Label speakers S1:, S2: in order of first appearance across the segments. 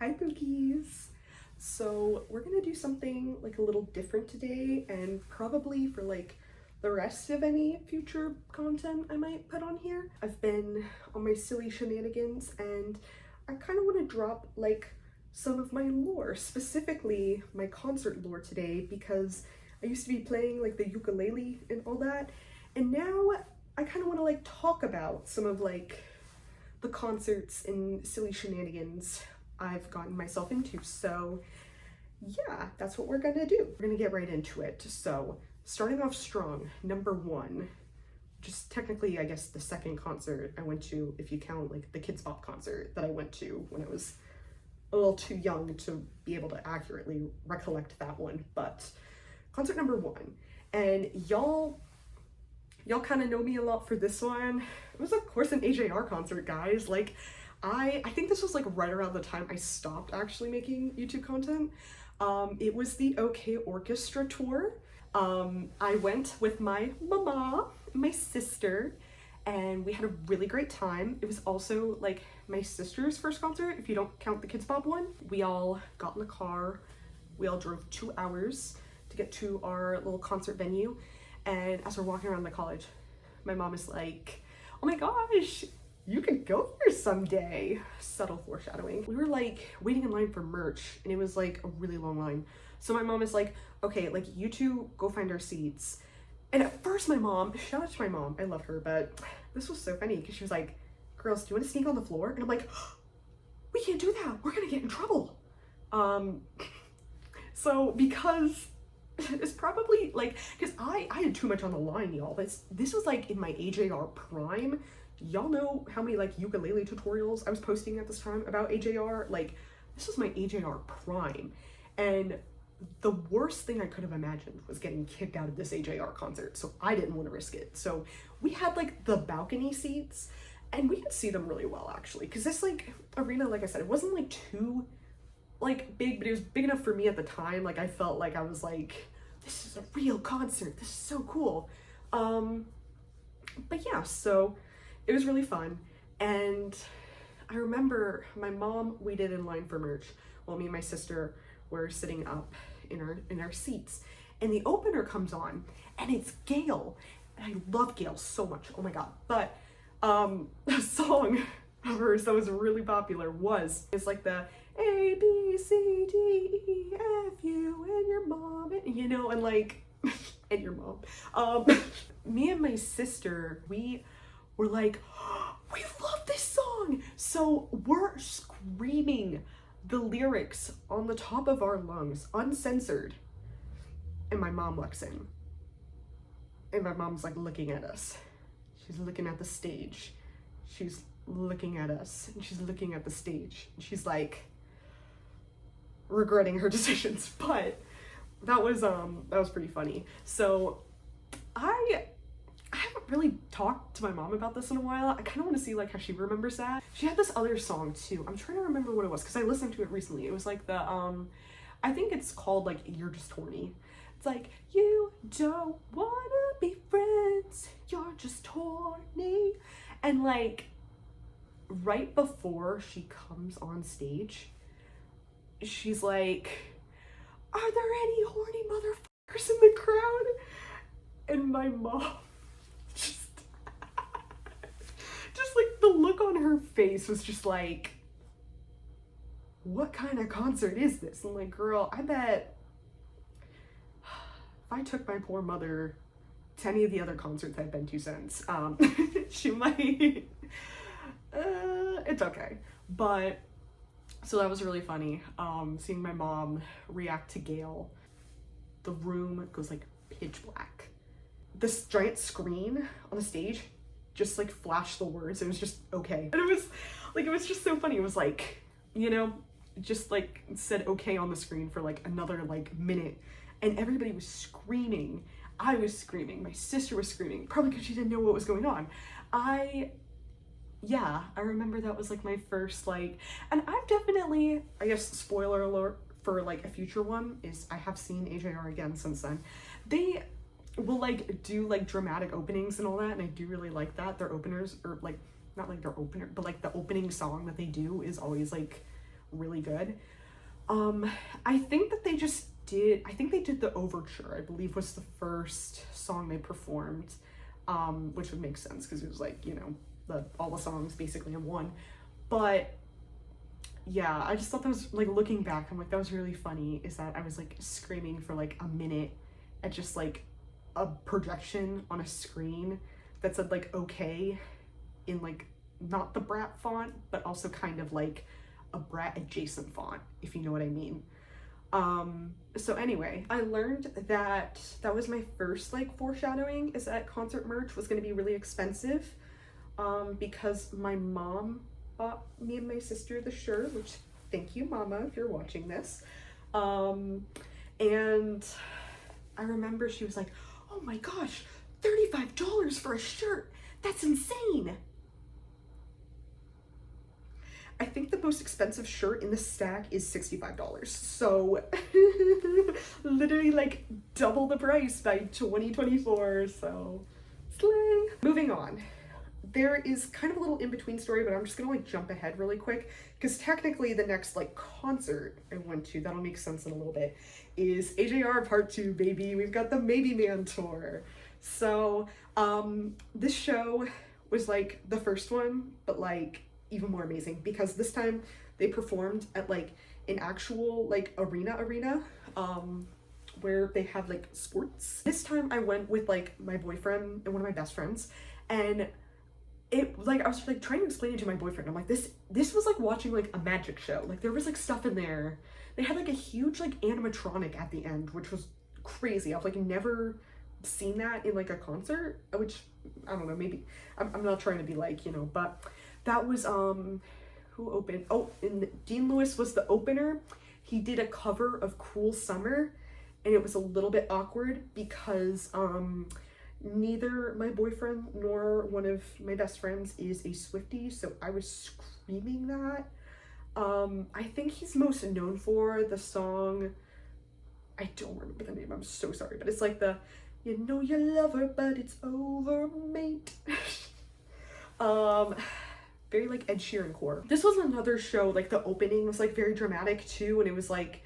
S1: Hi Pookies! So we're gonna do something like a little different today, and probably for like the rest of any future content I might put on here. I've been on my silly shenanigans and I kind of want to drop like some of my lore, specifically my concert lore today, because I used to be playing like the ukulele and all that, and now I kind of want to like talk about some of like the concerts and silly shenanigans I've gotten myself into. So yeah, that's what we're gonna do. We're gonna get right into it. So starting off strong, number one, just technically I guess the second concert I went to, if you count like the Kids Bop concert that I went to when I was a little too young to be able to accurately recollect that one, but concert number one. And y'all kind of know me a lot for this one. It was of course an AJR concert, guys. Like I think this was like right around the time I stopped actually making YouTube content. It was the OK Orchestra tour. I went with my mama, my sister, and we had a really great time. It was also like my sister's first concert, if you don't count the Kids Bop one. We all got in the car, we all drove 2 hours to get to our little concert venue. And as we're walking around the college, my mom is like, oh my gosh, you could go here someday. Subtle foreshadowing. We were like waiting in line for merch and it was like a really long line. So my mom is like, okay, like you two go find our seats. And at first my mom, shout out to my mom, I love her, but this was so funny because she was like, girls, do you want to sneak on the floor? And I'm like, we can't do that. We're gonna get in trouble. So because it's probably like, because I had too much on the line, y'all. This was like in my AJR prime. Y'all know how many like ukulele tutorials I was posting at this time about AJR? Like, this was my AJR prime. And the worst thing I could have imagined was getting kicked out of this AJR concert, so I didn't want to risk it. So we had like the balcony seats, and we could see them really well actually, because this like arena, like I said, it wasn't like too like big, but it was big enough for me at the time. Like I felt like I was like, this is a real concert, this is so cool. But yeah, so it was really fun. And I remember my mom waited in line for merch while me and my sister were sitting up in our seats, and the opener comes on and it's Gail, and I love Gail so much, oh my god. But a song of hers that was really popular it's like the A, B, C, D, E, F, U, and your mom, you know, and like, and your mom. Me and my sister, we were like, oh, we love this song! So we're screaming the lyrics on the top of our lungs, uncensored. And my mom walks in. And my mom's like looking at us. She's looking at the stage. She's looking at us, and she's looking at the stage. And she's like regretting her decisions, but that was pretty funny. So I haven't really talked to my mom about this in a while. I kind of want to see like how she remembers that. She had this other song too. I'm trying to remember what it was because I listened to it recently. It was like the I think it's called like You're Just Horny. It's like, you don't wanna be friends, you're just horny. And like right before she comes on stage, she's like, are there any horny motherfuckers in the crowd? And my mom just like the look on her face was just like, what kind of concert is this? I'm like, girl, I bet if I took my poor mother to any of the other concerts I've been to since, she might, it's okay. But so that was really funny, seeing my mom react to Gail. The room goes like pitch black. This giant screen on the stage just like flashed the words. It was just okay. And it was just so funny. It was like, you know, just like said okay on the screen for like another like minute, and everybody was screaming. I was screaming. My sister was screaming, probably because she didn't know what was going on. Yeah, I remember that was like my first like, and I've definitely, I guess spoiler alert for like a future one, is I have seen AJR again since then. They will like do like dramatic openings and all that, and I do really like that. Their openers, or like not like their opener, but like the opening song that they do is always like really good. I think that they did the overture, I believe was the first song they performed, which would make sense because it was like, you know, all the songs basically in one. But yeah, I just thought that was, like, looking back, I'm like, that was really funny, is that I was like screaming for like a minute at just like a projection on a screen that said like okay in like not the Brat font, but also kind of like a Brat adjacent font, if you know what I mean. So anyway, I learned that that was my first like foreshadowing, is that concert merch was going to be really expensive, because my mom bought me and my sister the shirt, which, thank you mama if you're watching this. And I remember she was like, oh my gosh, $35 for a shirt, that's insane. I think the most expensive shirt in the stack is $65. So literally like double the price by 2024. So slay. Moving on. There is kind of a little in-between story, but I'm just gonna like jump ahead really quick because technically the next like concert I went to, that'll make sense in a little bit, is AJR Part 2, baby. We've got the Maybe Man tour. So this show was like the first one, but like even more amazing because this time they performed at like an actual like arena where they had like sports. This time I went with like my boyfriend and one of my best friends, and it like I was like trying to explain it to my boyfriend. I'm like, this was like watching like a magic show. Like there was like stuff in there. They had like a huge like animatronic at the end, which was crazy. I've like never seen that in like a concert, which I don't know, maybe I'm not trying to be like, you know, but that was who opened? Oh, and Dean Lewis was the opener. He did a cover of Cruel Summer, and it was a little bit awkward because neither my boyfriend nor one of my best friends is a Swiftie, so I was screaming that. I think he's most known for the song, I don't remember the name, I'm so sorry, but it's like the, you know you love her, but it's over, mate. Very like Ed Sheeran core. This was another show, like the opening was like very dramatic too, and it was like,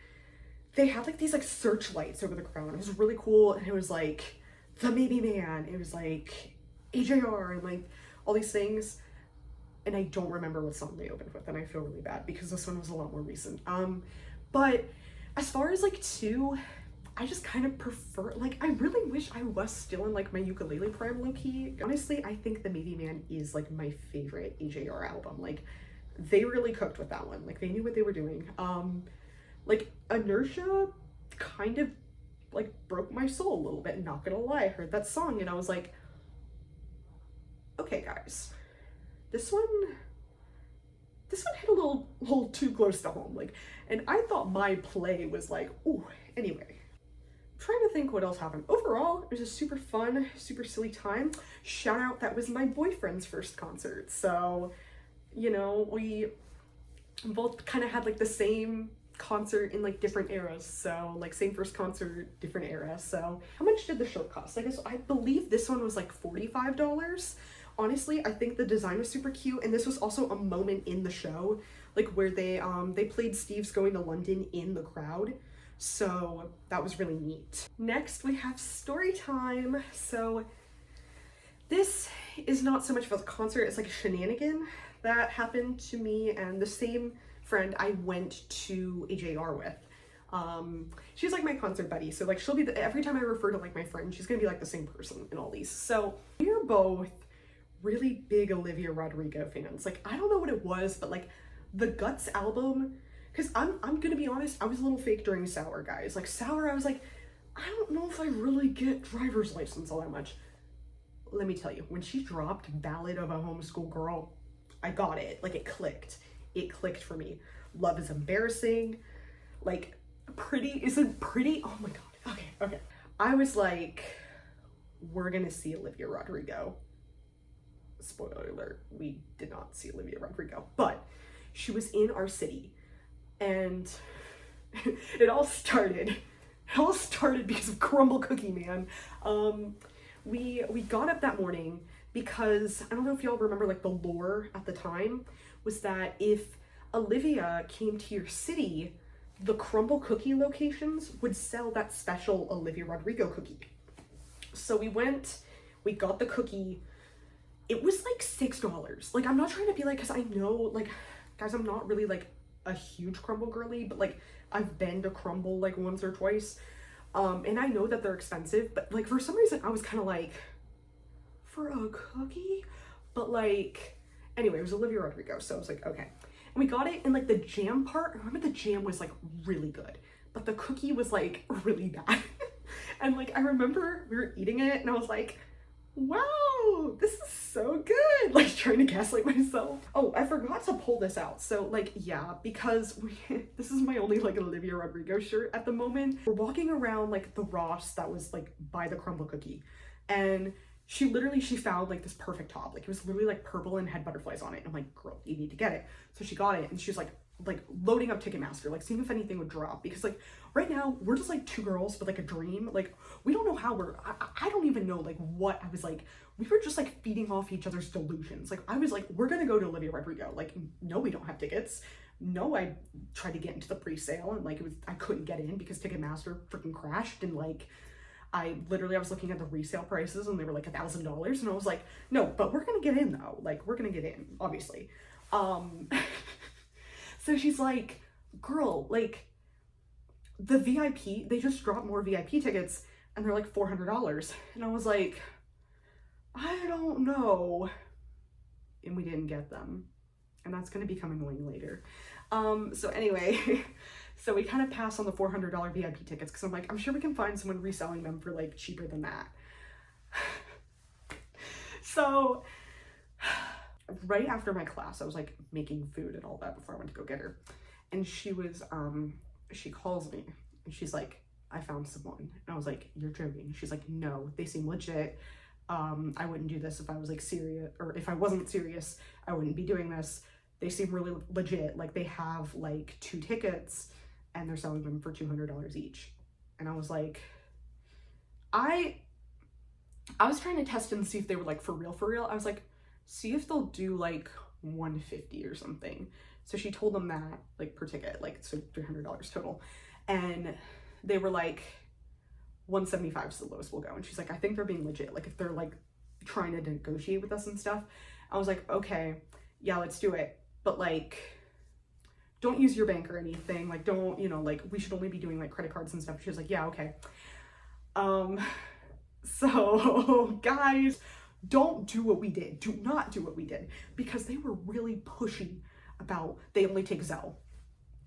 S1: they had like these like searchlights over the crowd. It was really cool, and it was like the Maybe Man, it was like AJR and like all these things, and I don't remember what song they opened with, and I feel really bad because this one was a lot more recent. But as far as like two, I just kind of prefer, like, I really wish I was still in like my ukulele prime low-key. Honestly, I think the Maybe Man is like my favorite AJR album. Like they really cooked with that one. Like they knew what they were doing. Like Inertia kind of like broke my soul a little bit, not gonna lie. I heard that song and I was like, okay guys, this one hit a little too close to home. Like, and I thought my play was like, ooh, anyway. Trying to think what else happened. Overall, it was a super fun, super silly time. Shout out, that was my boyfriend's first concert. So, you know, we both kind of had like the same concert in like different eras. So like same first concert, different era. So how much did the shirt cost? I believe this one was like $45. Honestly, I think the design was super cute, and this was also a moment in the show, like where they played Steve's Going to London in the crowd. So that was really neat. Next, we have story time. So this is not so much of a concert, it's like a shenanigan that happened to me and the same friend I went to AJR with. She's like my concert buddy, so like she'll be every time I refer to like my friend, she's gonna be like the same person in all these. So we are both really big Olivia Rodrigo fans. Like I don't know what it was, but like the Guts album, because I'm gonna be honest, I was a little fake during Sour, guys. Like Sour, I was like, I don't know if I really get driver's license all that much. Let me tell you, when she dropped Ballad of a Homeschool Girl, I got it. Like it clicked. It clicked for me. Love is Embarrassing. Like Pretty isn't pretty. Oh my god. Okay. I was like, we're gonna see Olivia Rodrigo. Spoiler alert, we did not see Olivia Rodrigo, but she was in our city. And it all started because of Crumble Cookie Man. We got up that morning because I don't know if y'all remember, like the lore at the time was that if Olivia came to your city, the crumble cookie locations would sell that special Olivia Rodrigo cookie. So we went, we got the cookie. It was like $6. Like, I'm not trying to be like, because I know, like, guys, I'm not really like a huge crumble girly, but like I've been to crumble like once or twice. And I know that they're expensive, but like for some reason I was kind of like, for a cookie? But like, anyway, it was Olivia Rodrigo, so I was like, okay. And we got it, and like the jam part, I remember the jam was like really good, but the cookie was like really bad. And like, I remember we were eating it and I was like, wow, this is so good. Like trying to gaslight myself. Oh, I forgot to pull this out. So like, yeah, because this is my only like Olivia Rodrigo shirt at the moment. We're walking around like the Ross that was like by the crumble cookie, and she found like this perfect top. Like it was literally like purple and had butterflies on it. And I'm like, girl, you need to get it. So she got it, and she's like loading up Ticketmaster, like seeing if anything would drop, because like right now we're just like two girls with like a dream. Like we don't know how I don't even know like what I was like. We were just like feeding off each other's delusions. Like I was like, we're gonna go to Olivia Rodrigo. Like, no, we don't have tickets. No, I tried to get into the pre-sale, and like I couldn't get in because Ticketmaster freaking crashed. And like I was looking at the resale prices and they were like $1,000, and I was like, no, but we're gonna get in though. Like we're gonna get in, obviously. So she's like, girl, like the VIP, they just dropped more VIP tickets and they're like $400. And I was like, I don't know. And we didn't get them. And that's going to become annoying later. So anyway, so we kind of pass on the $400 VIP tickets because I'm like, I'm sure we can find someone reselling them for like cheaper than that. So right after my class, I was like making food and all that before I went to go get her. And she was, she calls me and she's like, I found someone. And I was like, you're joking. She's like, no, they seem legit. I wouldn't do this if I was like serious, or if I wasn't serious, I wouldn't be doing this. They seem really legit. Like they have like 2 tickets and they're selling them for $200 each. And I was like, I was trying to test and see if they were like for real. I was like, see if they'll do like $150 or something. So she told them that like per ticket, like so $300 total. And they were like, $175 is the lowest we'll go. And she's like, I think they're being legit. Like if they're like trying to negotiate with us and stuff. I was like, okay, yeah, let's do it. But like, don't use your bank or anything. Like don't, you know, like we should only be doing like credit cards and stuff. She was like, yeah, okay. So guys, don't do what we did. Do not do what we did, because they were really pushy about they only take Zelle.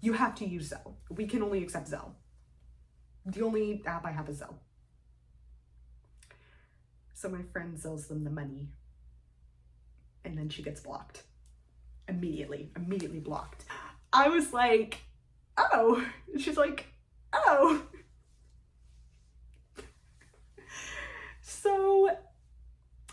S1: You have to use Zelle. We can only accept Zelle. The only app I have is Zelle. So my friend Zells them the money, and then she gets blocked. Immediately blocked. I was like, oh. She's like, oh. So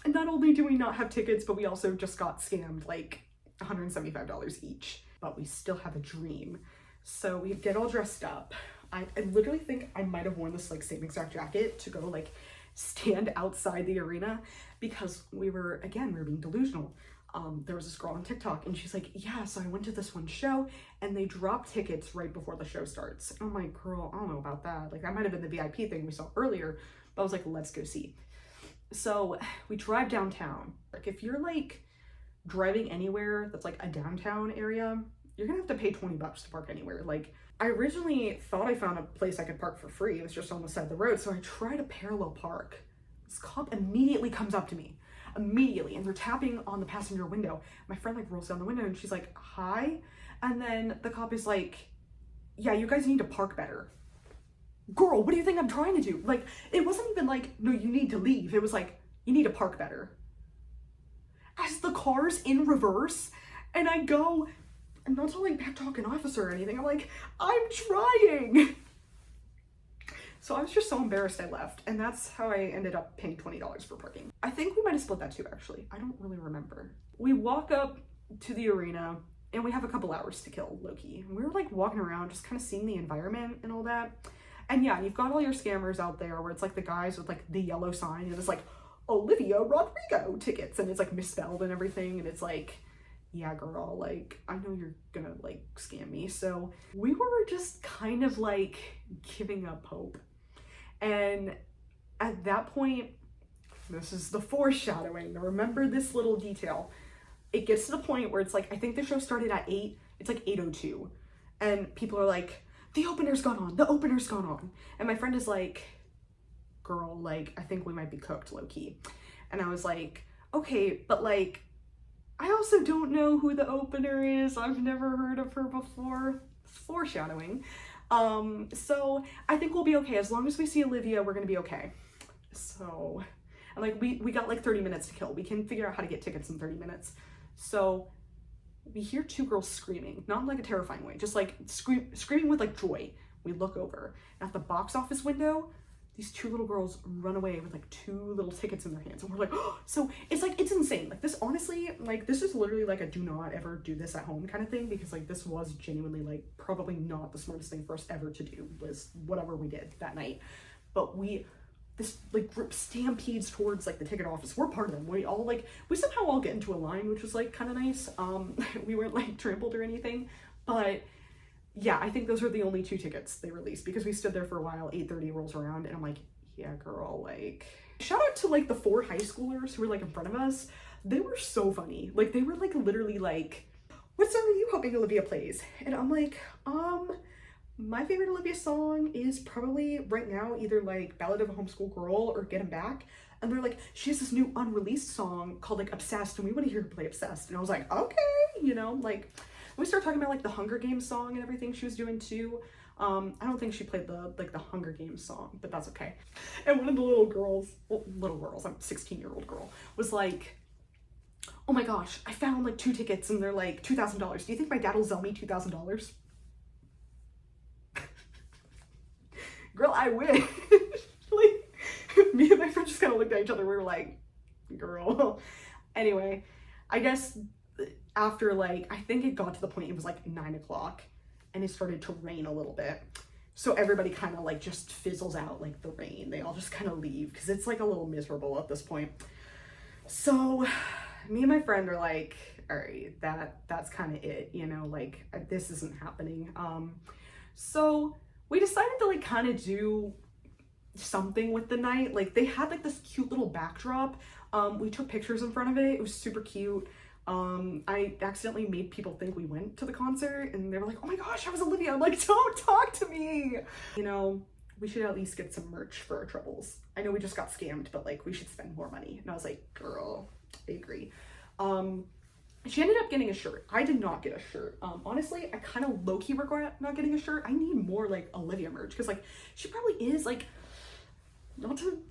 S1: not only do we not have tickets, but we also just got scammed like $175 each. But we still have a dream. So we get all dressed up. I literally think I might have worn this like same exact jacket to go like stand outside the arena, because we were being delusional. There was this girl on TikTok and she's like, yeah, so I went to this one show and they dropped tickets right before the show starts. And I'm like, girl, I don't know about that. Like that might have been the VIP thing we saw earlier, but I was like, let's go see. So we drive downtown. Like if you're like driving anywhere that's like a downtown area, you're gonna have to pay $20 to park anywhere. Like I originally thought I found a place I could park for free. It was just on the side of the road. So I try to parallel park. This cop immediately comes up to me. Immediately. And they're tapping on the passenger window. My friend like rolls down the window and she's like, hi. And then the cop is like, yeah, you guys need to park better. Girl, what do you think I'm trying to do? Like, it wasn't even like, no, you need to leave. It was like, you need to park better. As the car's in reverse and I go, I'm not to like back talk an officer or anything. I'm like, I'm trying. So I was just so embarrassed I left, and that's how I ended up paying $20 for parking. I think we might have split that too, actually. I don't really remember. We walk up to the arena and we have a couple hours to kill, low-key. And we were like walking around, just kind of seeing the environment and all that. And yeah, you've got all your scammers out there where it's like the guys with like the yellow sign and it's like Olivia Rodrigo tickets, and it's like misspelled and everything, and it's like, yeah, girl, like, I know you're gonna like scam me. So we were just kind of like giving up hope. And at that point, this is the foreshadowing. Remember this little detail. It gets to the point where it's like, I think the show started at 8, it's like 8:02. And people are like, the opener's gone on, the opener's gone on. And my friend is like, girl, like, I think we might be cooked, low key. And I was like, okay, but like, I also don't know who the opener is. I've never heard of her before. It's foreshadowing. So I think we'll be okay. As long as we see Olivia, we're gonna be okay. So, and like, we got like 30 minutes to kill. We can figure out how to get tickets in 30 minutes. So we hear 2 girls screaming, not in like a terrifying way, just like screaming with like joy. We look over, and at the box office window, these 2 little girls run away with like 2 little tickets in their hands. And we're like, oh, so it's like, it's insane. Like, this honestly, like, this is literally like a do not ever do this at home kind of thing, because like, this was genuinely like probably not the smartest thing for us ever to do, was whatever we did that night. But this like group stampedes towards like the ticket office. We're part of them. We somehow all get into a line, which was like kind of nice. We weren't like trampled or anything, but yeah, I think those were the only 2 tickets they released, because we stood there for a while. 8:30 rolls around, and I'm like, yeah, girl, like, shout out to like the 4 high schoolers who were like in front of us. They were so funny. Like, they were like literally like, what song are you hoping Olivia plays? And I'm like, my favorite Olivia song is probably right now either like Ballad of a Homeschool Girl or Get 'Em Back. And they're like, she has this new unreleased song called like Obsessed, and we want to hear her play Obsessed. And I was like, okay, you know, like, we started talking about like the Hunger Games song and everything she was doing too. I don't think she played the Hunger Games song, but that's okay. And one of the little girls, I'm a 16-year-old girl, was like, oh my gosh, I found like 2 tickets and they're like $2,000. Do you think my dad will sell me $2,000? Girl, I wish. Like, me and my friend just kind of looked at each other. We were like, girl. Anyway, I guess after like, I think it got to the point, it was like 9 o'clock and it started to rain a little bit. So everybody kind of like just fizzles out like the rain. They all just kind of leave because it's like a little miserable at this point. So me and my friend are like, all right, that's kind of it, you know, like, this isn't happening. So we decided to like kind of do something with the night. Like, they had like this cute little backdrop. We took pictures in front of it. It was super cute. I accidentally made people think we went to the concert, and they were like, oh my gosh, that was Olivia. I'm like, don't talk to me. You know, we should at least get some merch for our troubles. I know we just got scammed, but like, we should spend more money. And I was like, girl, I agree. She ended up getting a shirt. I did not get a shirt. Honestly, I kind of low-key regret not getting a shirt. I need more like Olivia merch, because like, she probably is like, not to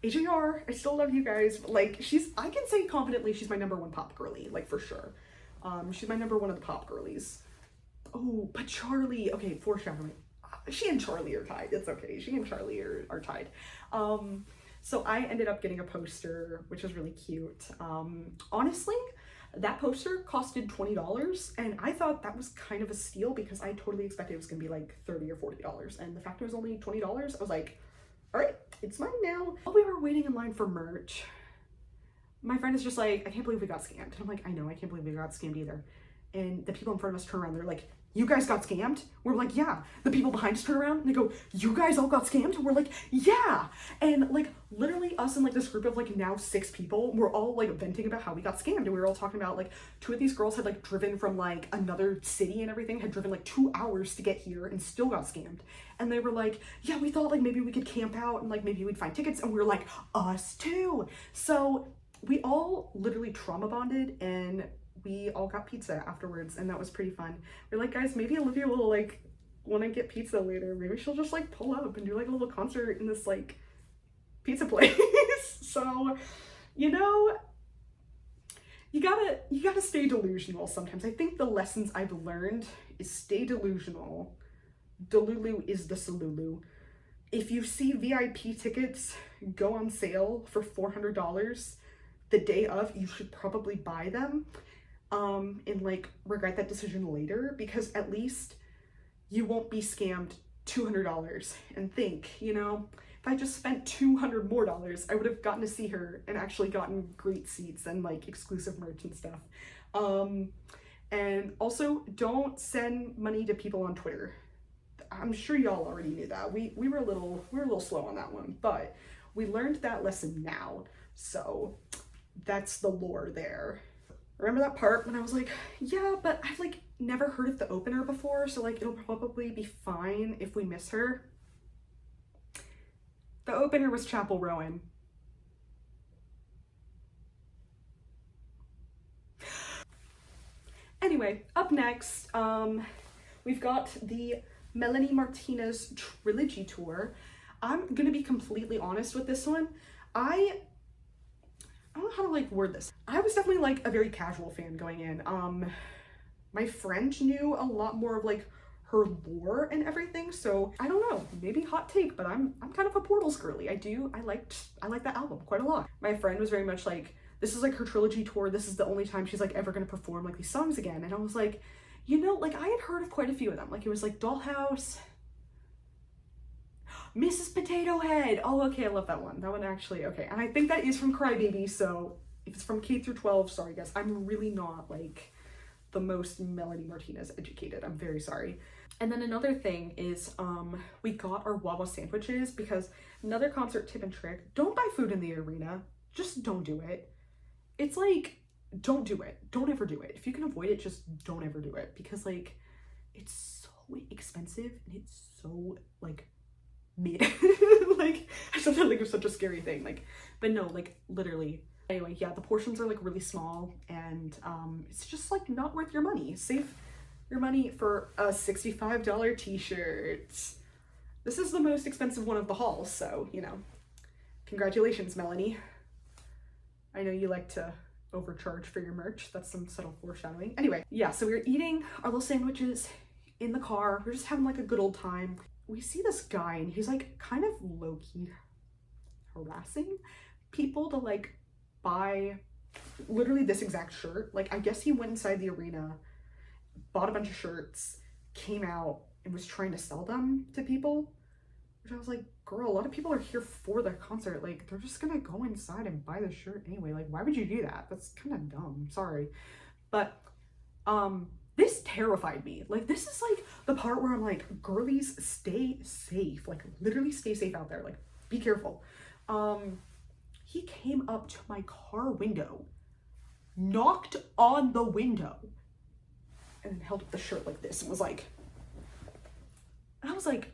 S1: AJR, I still love you guys, but like, I can say confidently she's my #1 pop girly, like, for sure. She's my #1 of the pop girlies. Oh, but Charlie, okay, foreshadowing. She and Charlie are tied. It's okay. She and Charlie are tied. So I ended up getting a poster, which was really cute. Honestly, that poster costed $20, and I thought that was kind of a steal, because I totally expected it was gonna be like $30 or $40, and the fact it was only $20, I was like, all right, it's mine now. While we were waiting in line for merch, my friend is just like, I can't believe we got scammed. And I'm like, I know, I can't believe we got scammed either. And the people in front of us turn around, they're like, you guys got scammed? We're like, yeah. The people behind us turn around and they go, you guys all got scammed? And we're like, yeah. And like, literally us and like this group of like now 6 people, we're all like venting about how we got scammed. And we were all talking about like, 2 of these girls had like driven from like another city and everything, had driven like 2 hours to get here and still got scammed. And they were like, yeah, we thought like maybe we could camp out and like maybe we'd find tickets. And we were like, us too. So we all literally trauma bonded, and we all got pizza afterwards, and that was pretty fun. We're like, guys, maybe Olivia will like want to get pizza later. Maybe she'll just like pull up and do like a little concert in this like pizza place. So, you know, you gotta stay delusional sometimes. I think the lessons I've learned is stay delusional. Delulu is the Salulu. If you see VIP tickets go on sale for $400 the day of, you should probably buy them. And like regret that decision later, because at least you won't be scammed $200 and think, you know, if I just spent $200 more, I would have gotten to see her and actually gotten great seats and like exclusive merch and stuff. And also, don't send money to people on Twitter. I'm sure y'all already knew that. We were a little slow on that one, but we learned that lesson now. So that's the lore there. Remember that part when I was like, yeah, but I've like never heard of the opener before, so like it'll probably be fine if we miss her. The opener was Chapel Rowan. Anyway, up next, we've got the Melanie Martinez trilogy tour. I'm gonna be completely honest with this one. I don't know how to like word this. I was definitely like a very casual fan going in. My friend knew a lot more of like her lore and everything, so I don't know, maybe hot take, but I'm kind of a Portals girly. I like that album quite a lot. My friend was very much like, this is like her trilogy tour, this is the only time she's like ever gonna perform like these songs again. And I was like, you know, like I had heard of quite a few of them. Like it was like Dollhouse, Mrs. Potato Head. Oh, okay, I love that one. That one actually, okay. And I think that is from Crybaby, so if it's from K through 12, sorry guys, I'm really not like the most Melanie Martinez educated. I'm very sorry. And then another thing is we got our Wawa sandwiches, because another concert tip and trick, don't buy food in the arena. Just don't do it. It's like, don't do it. Don't ever do it. If you can avoid it, just don't ever do it, because like it's so expensive and it's so like mid. Like I said that like it was such a scary thing, like, but no, like literally. Anyway, yeah, the portions are like really small, and it's just like not worth your money. Save your money for a $65 t-shirt. This is the most expensive one of the hauls, so you know, congratulations, Melanie. I know you like to overcharge for your merch. That's some subtle foreshadowing. Anyway, yeah, so we were eating our little sandwiches in the car. We're just having like a good old time. We see this guy and he's like kind of low-key harassing people to like buy literally this exact shirt. Like I guess he went inside the arena, bought a bunch of shirts, came out and was trying to sell them to people. Which I was like, girl, a lot of people are here for the concert. Like, they're just gonna go inside and buy the shirt anyway. Like, why would you do that? That's kind of dumb. Sorry. But, this terrified me. Like, this is like the part where I'm like, girlies, stay safe. Like, literally stay safe out there. Like, be careful. He came up to my car window, knocked on the window, and then held up the shirt like this and was like, and I was like,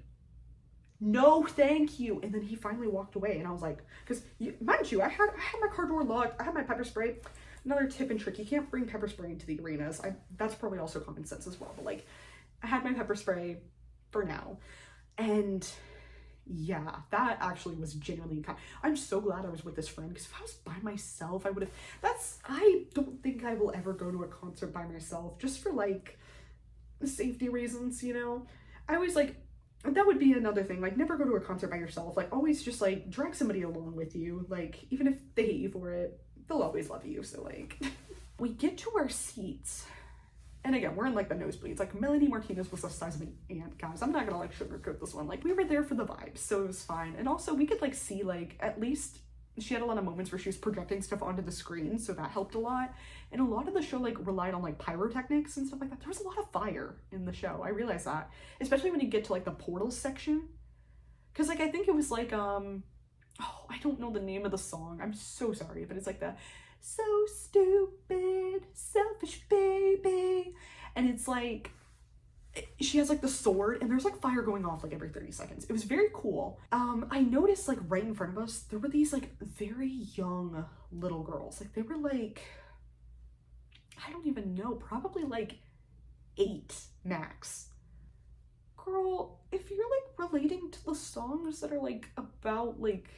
S1: no thank you. And then he finally walked away, and I was like, because mind you, I had my car door locked, I had my pepper spray. Another tip and trick, you can't bring pepper spray into the arenas. That's probably also common sense as well, but like I had my pepper spray for now. And yeah, that actually was genuinely kind. I'm so glad I was with this friend, because if I was by myself, I would have, I don't think I will ever go to a concert by myself, just for like safety reasons, you know. I always like, that would be another thing, like never go to a concert by yourself. Like always just like drag somebody along with you. Like even if they hate you for it, they'll always love you. So like we get to our seats, and again, we're in like the nosebleeds. Like Melanie Martinez was the size of an ant, guys. I'm not gonna like sugarcoat this one. Like we were there for the vibes, so it was fine. And also we could like see, like, at least she had a lot of moments where she was projecting stuff onto the screen, so that helped a lot. And a lot of the show like relied on like pyrotechnics and stuff like that. There was a lot of fire in the show. I realized that, especially when you get to like the portals section, because like I think it was like oh, I don't know the name of the song, I'm so sorry, but it's like the so stupid selfish baby, and it's like she has like the sword and there's like fire going off like every 30 seconds. It was very cool. I noticed like right in front of us there were these like very young little girls. Like they were like, I don't even know, probably like 8 max. Girl, if you're like relating to the songs that are like about like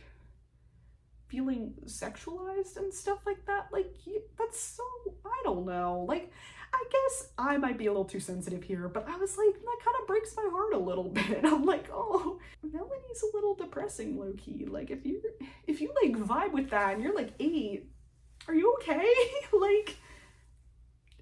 S1: feeling sexualized and stuff like that, like that's so, I don't know, like I guess I might be a little too sensitive here, but I was like, that kind of breaks my heart a little bit. I'm like, oh, Melanie's a little depressing low-key. Like if you like vibe with that and you're like 8, are you okay? Like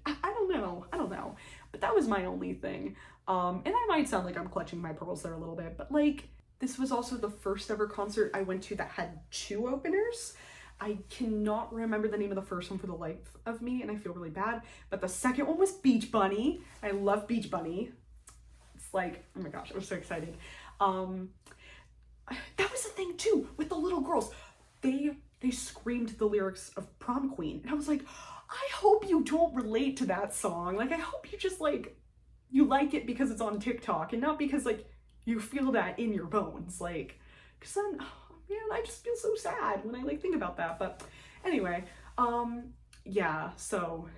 S1: I don't know, but that was my only thing. And I might sound like I'm clutching my pearls there a little bit, but like this was also the first ever concert I went to that had 2 openers. I cannot remember the name of the first one for the life of me, and I feel really bad. But the second one was Beach Bunny. I love Beach Bunny. It's like, oh my gosh, I was so excited. That was the thing too with the little girls. They screamed the lyrics of Prom Queen, and I was like, I hope you don't relate to that song. Like, I hope you just like, you like it because it's on TikTok and not because like you feel that in your bones. Like, because then, oh man, I just feel so sad when I like think about that. But anyway, yeah, so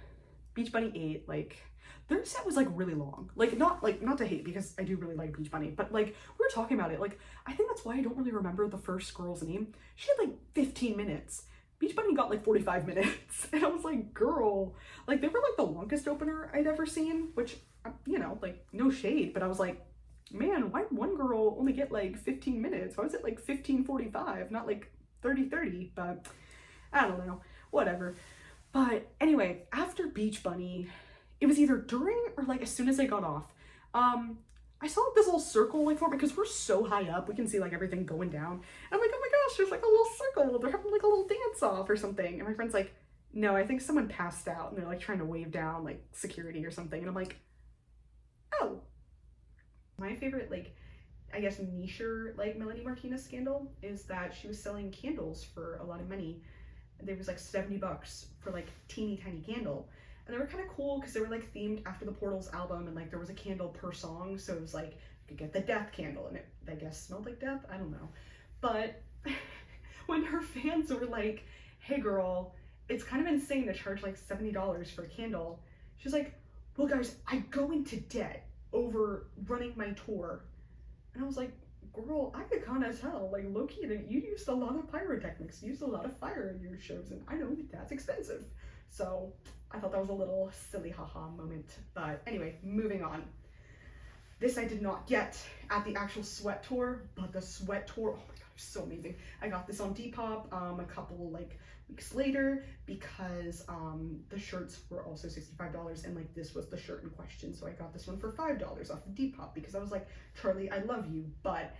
S1: Beach Bunny 8, like, their set was like really long. Like, not to hate, because I do really like Beach Bunny, but like, we were talking about it. Like, I think that's why I don't really remember the first girl's name. She had like 15 minutes. Beach Bunny got like 45 minutes. And I was like, girl, like, they were like the longest opener I'd ever seen, which, you know, like, no shade, but I was like, man, why did one girl only get like 15 minutes? Why was it like 15:45, not like 30:30? But I don't know, whatever. But anyway, after Beach Bunny, it was either during or like as soon as I got off, I saw like this little circle like form, because we're so high up, we can see like everything going down. And I'm like, oh my gosh, there's like a little circle. They're having like a little dance off or something. And my friend's like, no, I think someone passed out and they're like trying to wave down like security or something. And I'm like, oh. My favorite, like, I guess nicher like Melanie Martinez scandal is that she was selling candles for a lot of money. There was like $70 for like teeny tiny candle. And they were kind of cool because they were like themed after the Portals album, and like there was a candle per song, so it was like you could get the death candle and it, I guess, smelled like death. I don't know. But when her fans were like, hey girl, it's kind of insane to charge like $70 for a candle, she's like, well guys, I go into debt over running my tour. And I was like, girl, I could kind of tell, like, low-key, that you used a lot of pyrotechnics, you used a lot of fire in your shows, and I know that's expensive. So I thought that was a little silly haha moment. But anyway, moving on. This I did not get at the actual Sweat tour, but the Sweat tour, oh my god, it was so amazing. I got this on Depop a couple like weeks later, because the shirts were also $65, and like this was the shirt in question, so I got this one for $5 off of Depop, because I was like, Charlie, I love you, but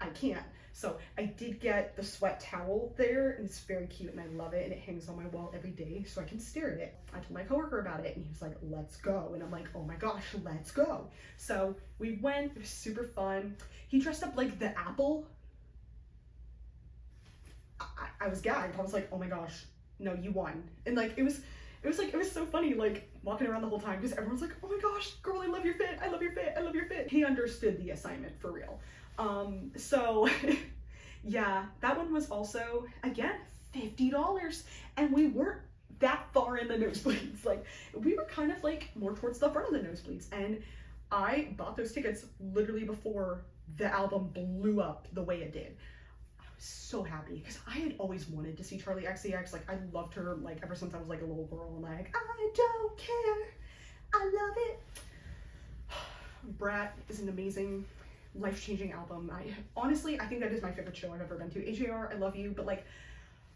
S1: I can't. So I did get the Sweat towel there, and it's very cute and I love it, and it hangs on my wall every day so I can stare at it. I told my coworker about it and he was like, let's go. And I'm like, oh my gosh, let's go. So we went, it was super fun. He dressed up like the apple. I was gagged. I was like, oh my gosh, no, you won. And like, it was so funny, like walking around the whole time, because everyone's like, oh my gosh, girl, I love your fit, I love your fit, I love your fit. He understood the assignment for real. So yeah, that one was also, again, $50, and we weren't that far in the nosebleeds. Like, we were kind of like more towards the front of the nosebleeds, and I bought those tickets literally before the album blew up the way it did. So happy, because I had always wanted to see Charli XCX. Like, I loved her like ever since I was like a little girl, and like, I don't care, I love it. Brat is an amazing, life-changing album. Honestly, I think that is my favorite show I've ever been to. AJR, I love you, but like,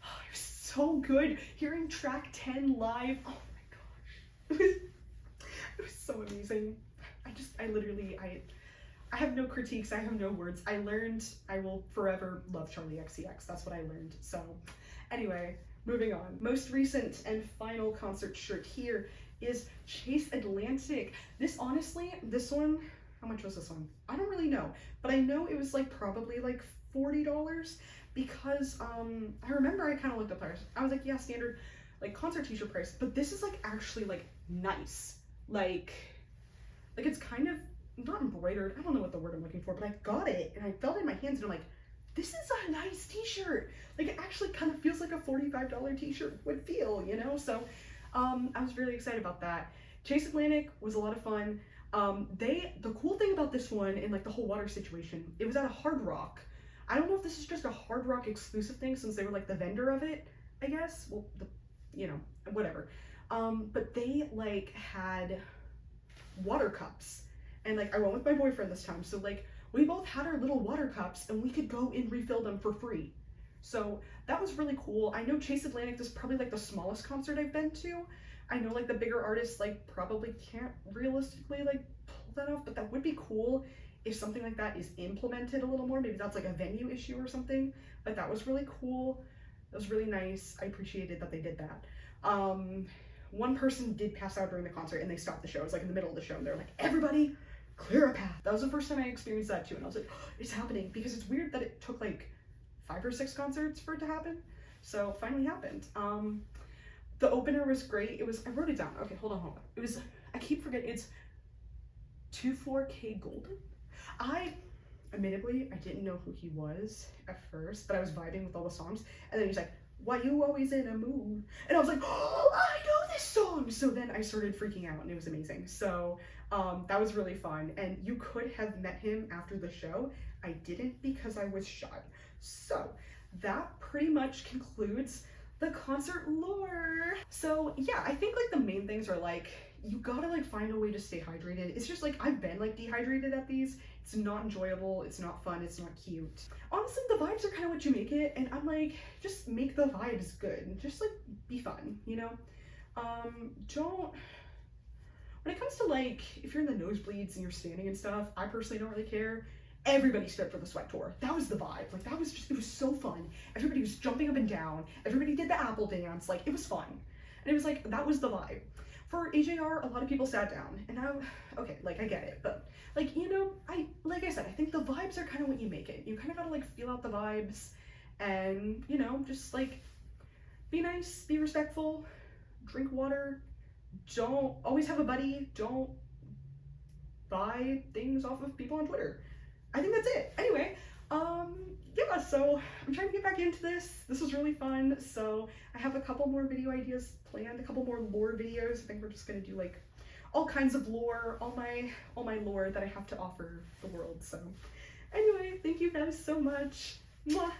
S1: oh, it was so good hearing track 10 live. Oh my gosh, it was so amazing. I have no critiques, I have no words. I learned I will forever love Charli XCX. That's what I learned. So anyway, moving on. Most recent and final concert shirt here is Chase Atlantic. This, honestly, this one, how much was this one? I don't really know, but I know it was like probably like $40, because I remember I kind of looked up price. I was like, yeah, standard like concert t-shirt price, but this is like actually like nice. Like it's kind of not embroidered, I don't know what the word I'm looking for, but I got it and I felt it in my hands and I'm like, this is a nice t-shirt. Like, it actually kind of feels like a $45 t-shirt would feel, you know? So I was really excited about that. Chase Atlantic was a lot of fun. The cool thing about this one, and like the whole water situation, it was at a Hard Rock. I don't know if this is just a Hard Rock exclusive thing, since they were like the vendor of it, I guess. Well, you know, whatever. But they like had water cups. And like, I went with my boyfriend this time, so like, we both had our little water cups and we could go and refill them for free. So that was really cool. I know Chase Atlantic is probably like the smallest concert I've been to. I know like the bigger artists like probably can't realistically like pull that off, but that would be cool if something like that is implemented a little more. Maybe that's like a venue issue or something, but that was really cool. It was really nice. I appreciated that they did that. One person did pass out during the concert and they stopped the show. It was like in the middle of the show and they're like, everybody clear a path. That was the first time I experienced that too, and I was like, oh, it's happening, because it's weird that it took like 5 or 6 concerts for it to happen. So it finally happened. The opener was great. It was, I wrote it down. Okay, hold on. It was, I keep forgetting, it's 24K Golden. Admittedly, I didn't know who he was at first, but I was vibing with all the songs, and then he's like, why you always in a mood? And I was like, oh, I know this song! So then I started freaking out, and it was amazing. So that was really fun, and you could have met him after the show. I didn't because I was shy. So that pretty much concludes the concert lore. So yeah, I think like the main things are like, you gotta like find a way to stay hydrated. It's just like, I've been like dehydrated at these. It's not enjoyable, it's not fun, it's not cute. Honestly, the vibes are kind of what you make it, and I'm like, just make the vibes good. Just like be fun, you know? When it comes to like, if you're in the nosebleeds and you're standing and stuff, I personally don't really care. Everybody stood for the sweat tour. That was the vibe. Like that was just, it was so fun. Everybody was jumping up and down. Everybody did the apple dance. Like it was fun. And it was like, that was the vibe. For AJR, a lot of people sat down, and okay, like I get it, but like, you know, like I said, I think the vibes are kind of what you make it. You kind of gotta like feel out the vibes, and you know, just like be nice, be respectful, drink water, don't always have a buddy, don't buy things off of people on Twitter. I think that's it. Anyway, yeah, so I'm trying to get back into this. This was really fun. So I have a couple more video ideas planned, a couple more lore videos. I think we're just gonna do like all kinds of lore, all my lore that I have to offer the world. So anyway, thank you guys so much. Mwah.